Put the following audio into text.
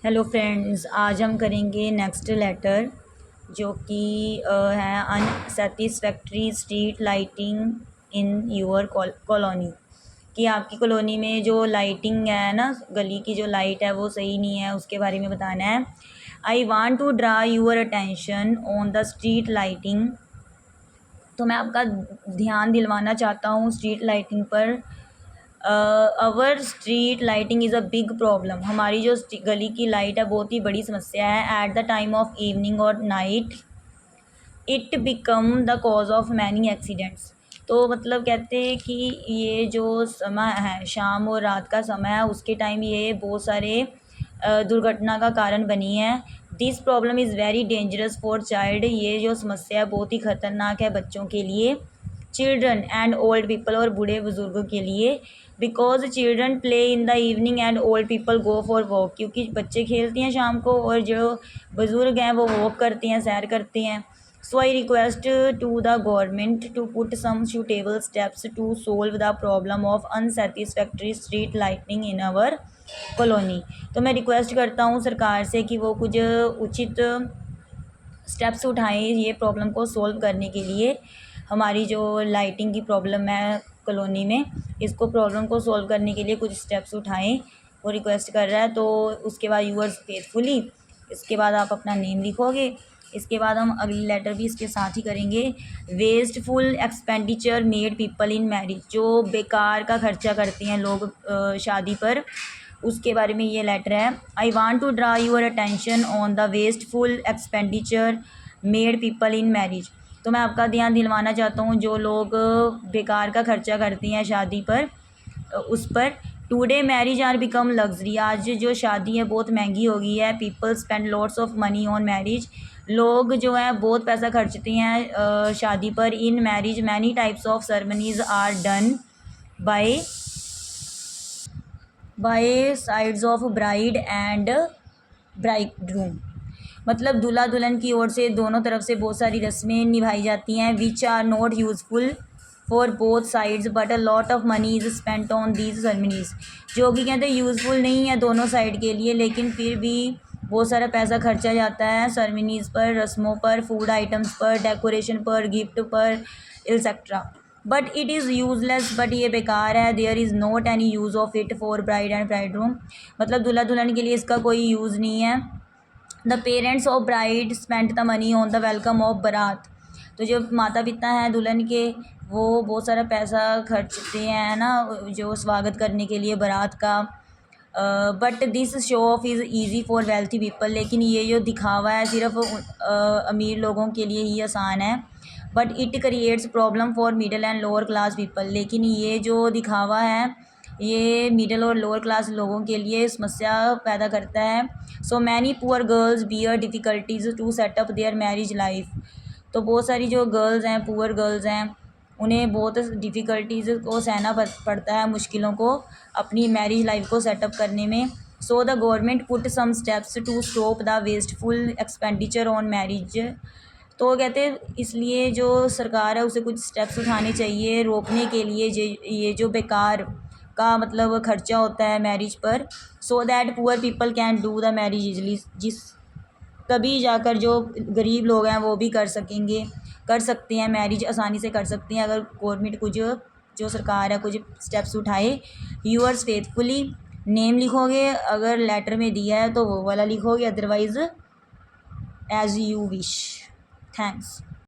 Hello friends, आज हम करेंगे नेक्स्ट लेटर जो कि है unsatisfactory street lighting in your colony. कि आपकी कॉलोनी में जो लाइटिंग है ना, गली की जो लाइट है वो सही नहीं है, उसके बारे में बताना है। I want to draw your attention on the street lighting. तो मैं आपका ध्यान दिलवाना चाहता हूँ स्ट्रीट लाइटिंग पर। Our street lighting is a big problem. हमारी जो गली की लाइट है बहुत ही बड़ी समस्या है। At the time of evening और night it become the cause of many accidents. तो मतलब कहते हैं कि ये जो समय है, शाम और रात का समय है, उसके टाइम ये बहुत सारे दुर्घटना का कारण बनी है। This problem is very dangerous for child. ये जो समस्या है बहुत ही ख़तरनाक है बच्चों के लिए, चिल्ड्रन एंड ओल्ड पीपल और बूढ़े बुजुर्गों के लिए। Because children play in the evening and old people go for walk. क्योंकि बच्चे खेलते हैं शाम को और जो बुज़ुर्ग हैं वो वॉक करते हैं, सैर करते हैं। So I request to the government to put some suitable steps to solve the problem of unsatisfactory street lighting in our colony। तो मैं रिक्वेस्ट करता हूँ सरकार से कि वो कुछ उचित स्टेप्स उठाएं ये प्रॉब्लम को सोल्व करने के लिए। हमारी जो लाइटिंग की प्रॉब्लम है कॉलोनी में, इसको प्रॉब्लम को सोल्व करने के लिए कुछ स्टेप्स उठाएं, वो रिक्वेस्ट कर रहा है। तो उसके बाद यूअर्स फेथफुली, इसके बाद आप अपना नेम लिखोगे। इसके बाद हम अगली लेटर भी इसके साथ ही करेंगे। Wasteful expenditure made people in marriage. जो बेकार का खर्चा करते हैं लोग शादी पर, उसके बारे में ये लेटर है। I want to draw your attention on the wasteful expenditure made people in marriage. तो मैं आपका ध्यान दिलवाना चाहता हूँ जो लोग बेकार का खर्चा करती हैं शादी पर, उस पर। Today marriage are become luxury. आज जो शादी है बहुत महंगी हो गई है। People spend lots of money on marriage. लोग जो है बहुत पैसा खर्चते हैं शादी पर। In marriage many types of ceremonies are done by sides of bride and bridegroom. मतलब दूल्हा दुल्हन की ओर से दोनों तरफ से बहुत सारी रस्में निभाई जाती हैं। Which are not useful for both sides but a lot of money is spent on these ceremonies. जो कि कहते हैं यूज़फुल नहीं है दोनों साइड के लिए, लेकिन फिर भी बहुत सारा पैसा खर्चा जाता है सेरेमनीज पर, रस्मों पर, फूड आइटम्स पर, डेकोरेशन पर, गिफ्ट पर, etcetera. But it is useless. But ये बेकार है। There is not any use of it for bride and bridegroom. मतलब दूल्हा दुल्हन के लिए इसका कोई यूज़ नहीं है। The parents of bride spend the money on the welcome of बारात। तो जो माता पिता हैं दुल्हन के, वो बहुत सारा पैसा खर्चते हैं ना जो स्वागत करने के लिए बारात का। But this show off is easy for wealthy people. लेकिन ये जो दिखावा है सिर्फ अमीर लोगों के लिए ही आसान है। But it creates problem for middle and lower class people. लेकिन ये जो दिखावा है ये मिडिल और लोअर क्लास लोगों के लिए समस्या पैदा करता है। So many poor girls bear difficulties to setup their marriage life. तो बहुत सारी जो गर्ल्स हैं, पुअर गर्ल्स हैं, उन्हें बहुत डिफ़िकल्टीज़ को सहना पड़ता है, मुश्किलों को अपनी मैरिज लाइफ को सेटअप करने में। So the government put some steps to stop the wasteful expenditure on marriage. तो कहते हैं इसलिए जो सरकार है उसे कुछ स्टेप्स उठाने चाहिए रोकने के लिए ये जो बेकार का मतलब खर्चा होता है मैरिज पर। So that poor people can do the marriage easily. तभी जाकर जो गरीब लोग हैं वो भी कर सकते हैं मैरिज, आसानी से कर सकते हैं अगर गवर्नमेंट कुछ, जो सरकार है कुछ स्टेप्स उठाए। यूअर्स फेथफुली, नेम लिखोगे, अगर लेटर में दिया है तो वो वाला लिखोगे, otherwise as you wish. Thanks.